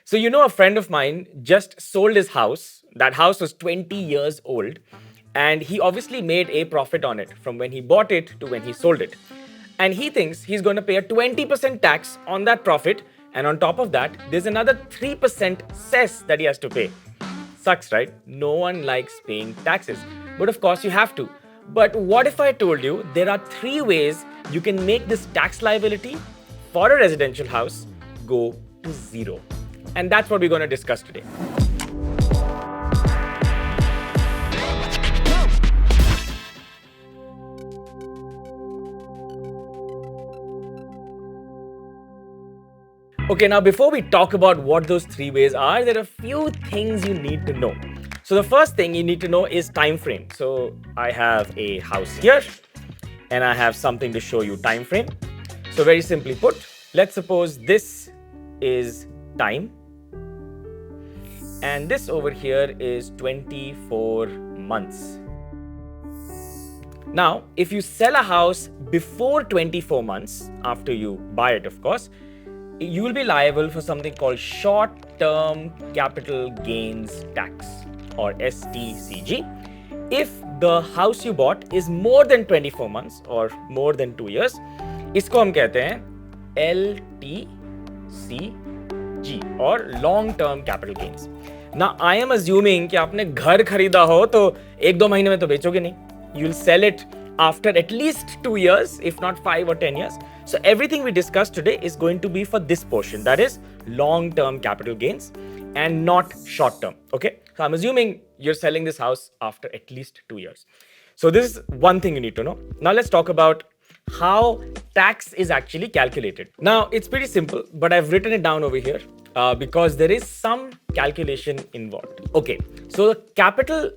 So, a friend of mine just sold his house. That house was 20 years old. And he obviously made a profit on it from when he bought it to when he sold it. And he thinks he's going to pay a 20% tax on that profit. And on top of that, there's another 3% cess that he has to pay. Sucks, right? No one likes paying taxes. But of course, you have to. But what if I told you there are 3 ways you can make this tax liability for a residential house go to 0? And that's what we're going to discuss today. Okay, now before we talk about what those 3 ways are, there are a few things you need to know. So the first thing you need to know is time frame. So I have a house here and I have something to show you time frame. So very simply put, let's suppose this is time and this over here is 24 months. Now, if you sell a house before 24 months, after you buy it, of course, you will be liable for something called short-term capital gains tax or STCG. If the house you bought is more than 24 months or more than 2 years, इसको हम कहते हैं LTCG or long-term capital gains. Now, I am assuming कि आपने घर खरीदा हो तो 1-2 महीने में तो बेचोगे नहीं. You'll sell it after at least 2 years, if not 5 or 10 years. So everything we discussed today is going to be for this portion, that is long-term capital gains and not short-term, okay? So I'm assuming you're selling this house after at least 2 years. So this is one thing you need to know. Now let's talk about how tax is actually calculated. Now it's pretty simple, but I've written it down over here because there is some calculation involved. Okay, so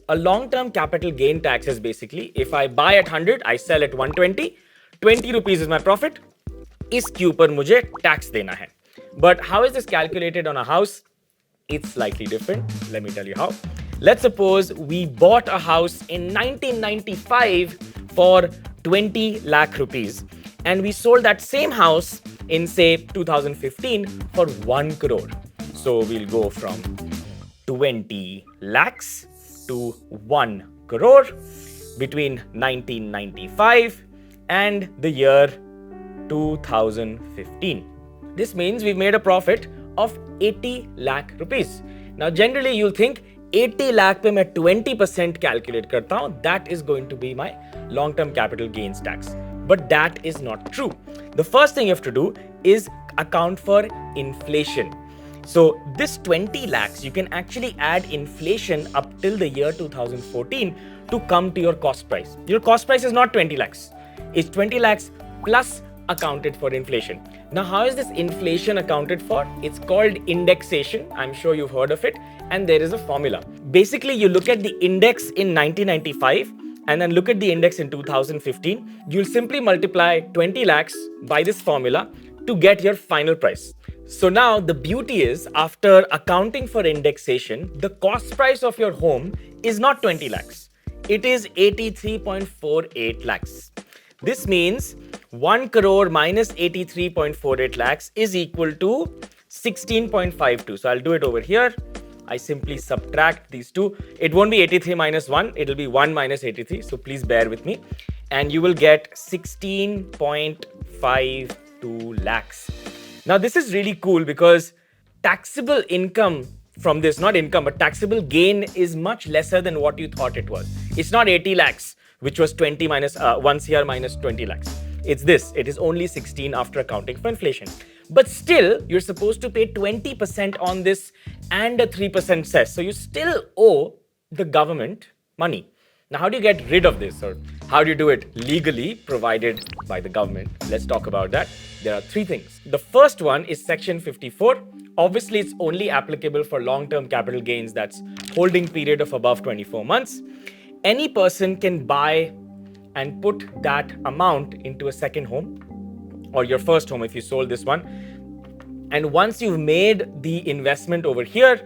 a long-term capital gain tax is basically if I buy at 100, I sell at 120, 20 rupees is my profit. इसके ऊपर मुझे tax देना है. But how is this calculated on a house? It's slightly different. Let me tell you how. Let's suppose we bought a house in 1995 for 20 lakh rupees and we sold that same house in say 2015 for 1 crore. So we'll go from 20 lakhs to 1 crore between 1995 and the year 2015. This means we've made a profit of 80 lakh rupees. Now, generally, you'll think 80 lakh pe main 20% calculate karta hu. That is going to be my long-term capital gains tax. But that is not true. The first thing you have to do is account for inflation. So this 20 lakhs, you can actually add inflation up till the year 2014 to come to your cost price. Your cost price is not 20 lakhs. It's 20 lakhs plus accounted for inflation. Now, how is this inflation accounted for? It's called indexation. I'm sure you've heard of it. And there is a formula. Basically, you look at the index in 1995 and then look at the index in 2015. You'll simply multiply 20 lakhs by this formula to get your final price. So now the beauty is, after accounting for indexation, the cost price of your home is not 20 lakhs. It is 83.48 lakhs. This means 1 crore minus 83.48 lakhs is equal to 16.52. So I'll do it over here. I simply subtract these two. It won't be 83 minus 1. It'll be 1 minus 83. So please bear with me. And you will get 16.52 lakhs. Now this is really cool because taxable income from this, not income, but taxable gain is much lesser than what you thought it was. It's not 80 lakhs, which was 20 minus 1 CR minus 20 lakhs. It's this. It is only 16 after accounting for inflation. But still, you're supposed to pay 20% on this and a 3% cess. So you still owe the government money. Now, how do you get rid of this? Or how do you do it legally provided by the government? Let's talk about that. There are 3 things. The first one is Section 54. Obviously, it's only applicable for long-term capital gains that's holding period of above 24 months. Any person can buy and put that amount into a second home or your first home if you sold this one. And once you've made the investment over here,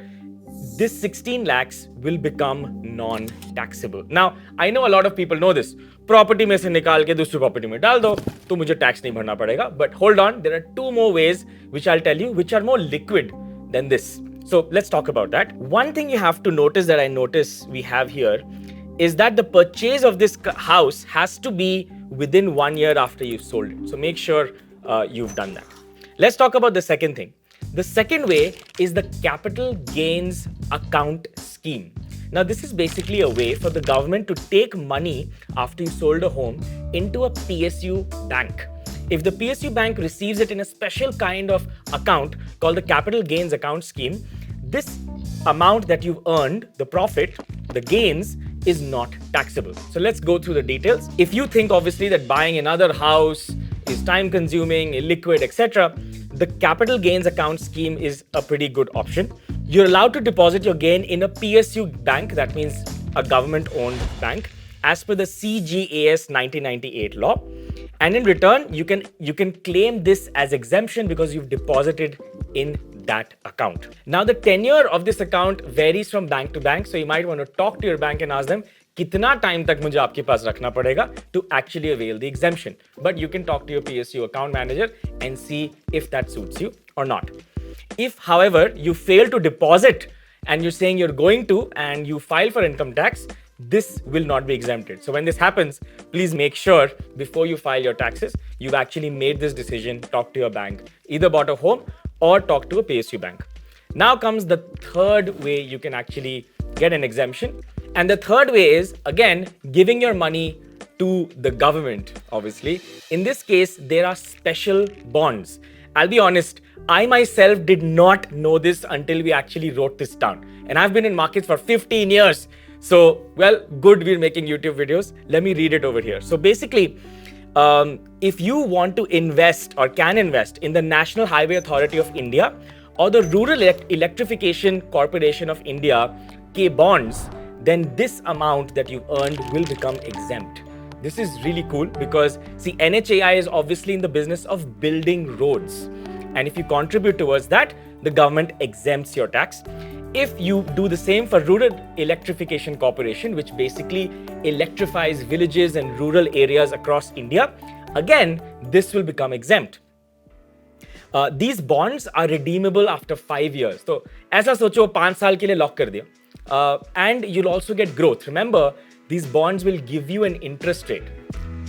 this 16 lakhs will become non-taxable. Now, I know a lot of people know this. Property में से निकाल के दूसरी property में डाल दो, तो मुझे tax नहीं भरना पड़ेगा. But hold on, there are 2 more ways which I'll tell you which are more liquid than this. So let's talk about that. One thing you have to notice that I notice we have here is that the purchase of this house has to be within 1 year after you've sold it. So make sure you've done that. Let's talk about the second thing. The second way is the capital gains account scheme. Now, this is basically a way for the government to take money after you sold a home into a PSU bank. If the PSU bank receives it in a special kind of account called the capital gains account scheme, this amount that you've earned, the profit, the gains, is not taxable. So let's go through the details. If you think obviously that buying another house is time consuming, illiquid, etc., the capital gains account scheme is a pretty good option. You're allowed to deposit your gain in a PSU bank, that means a government-owned bank, as per the CGAS 1998 law. And in return, you can claim this as exemption because you've deposited in that account. Now, the tenure of this account varies from bank to bank, so you might want to talk to your bank and ask them, कितना time तक मुझे आपके पास रखना पड़ेगा to actually avail the exemption. But you can talk to your PSU account manager and see if that suits you or not. If, however, you fail to deposit and you're saying you're going to and you file for income tax, this will not be exempted. So when this happens, please make sure before you file your taxes, you've actually made this decision, talk to your bank, either bought a home or talk to a PSU bank. Now comes the third way you can actually get an exemption. And the third way is, again, giving your money to the government, obviously. In this case, there are special bonds. I'll be honest, I myself did not know this until we actually wrote this down. And I've been in markets for 15 years. So, well, good we're making YouTube videos. Let me read it over here. So basically, if you want to invest or can invest in the National Highway Authority of India or the Rural Electrification Corporation of India K bonds, then this amount that you've earned will become exempt. This is really cool because, see, NHAI is obviously in the business of building roads. And if you contribute towards that, the government exempts your tax. If you do the same for Rural Electrification Corporation, which basically electrifies villages and rural areas across India, again, this will become exempt. These bonds are redeemable after 5 years. So, ऐसा सोचो 5 साल के लिए lock कर दिया. And you'll also get growth. Remember, these bonds will give you an interest rate.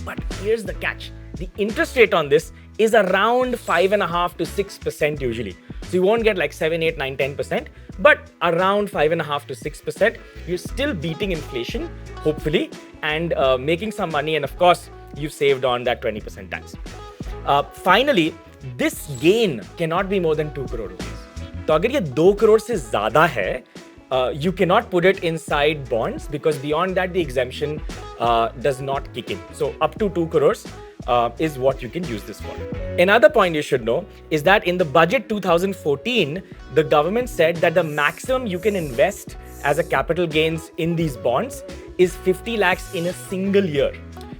But here's the catch. The interest rate on this is around 5.5% to 6% usually. So you won't get like 7, 8, 9, 10%, but around 5.5% to 6%. You're still beating inflation, hopefully, and making some money. And of course, you've saved on that 20% tax. Finally, this gain cannot be more than 2 crore rupees. So अगर ये 2 crore से ज़्यादा है, you cannot put it inside bonds because beyond that, the exemption does not kick in. So up to 2 crores is what you can use this for. Another point you should know is that in the budget 2014, the government said that the maximum you can invest as a capital gains in these bonds is 50 lakhs in a single year.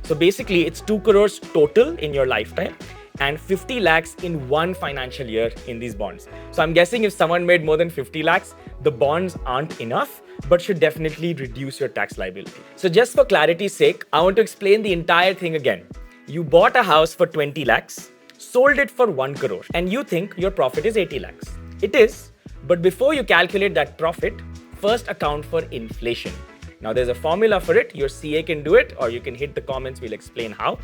So basically, it's 2 crores total in your lifetime and 50 lakhs in one financial year in these bonds. So I'm guessing if someone made more than 50 lakhs, the bonds aren't enough, but should definitely reduce your tax liability. So just for clarity's sake, I want to explain the entire thing again. You bought a house for 20 lakhs, sold it for 1 crore, and you think your profit is 80 lakhs. It is, but before you calculate that profit, first account for inflation. Now there's a formula for it. Your CA can do it, or you can hit the comments, we'll explain how.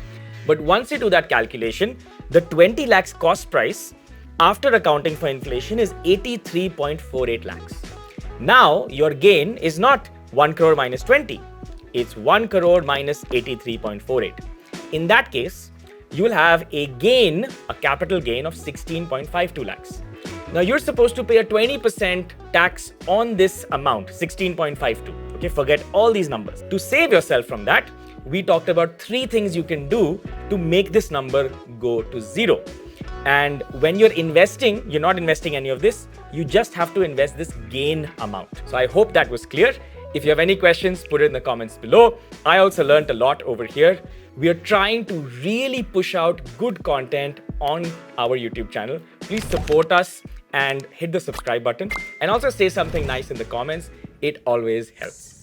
But once you do that calculation, the 20 lakhs cost price after accounting for inflation is 83.48 lakhs. Now your gain is not 1 crore minus 20. It's 1 crore minus 83.48. In that case, you will have a gain, a capital gain of 16.52 lakhs. Now you're supposed to pay a 20% tax on this amount, 16.52. Okay, forget all these numbers. To save yourself from that, we talked about 3 things you can do to make this number go to 0. And when you're investing, you're not investing any of this. You just have to invest this gain amount. So I hope that was clear. If you have any questions, put it in the comments below. I also learned a lot over here. We are trying to really push out good content on our YouTube channel. Please support us and hit the subscribe button. And also say something nice in the comments. It always helps.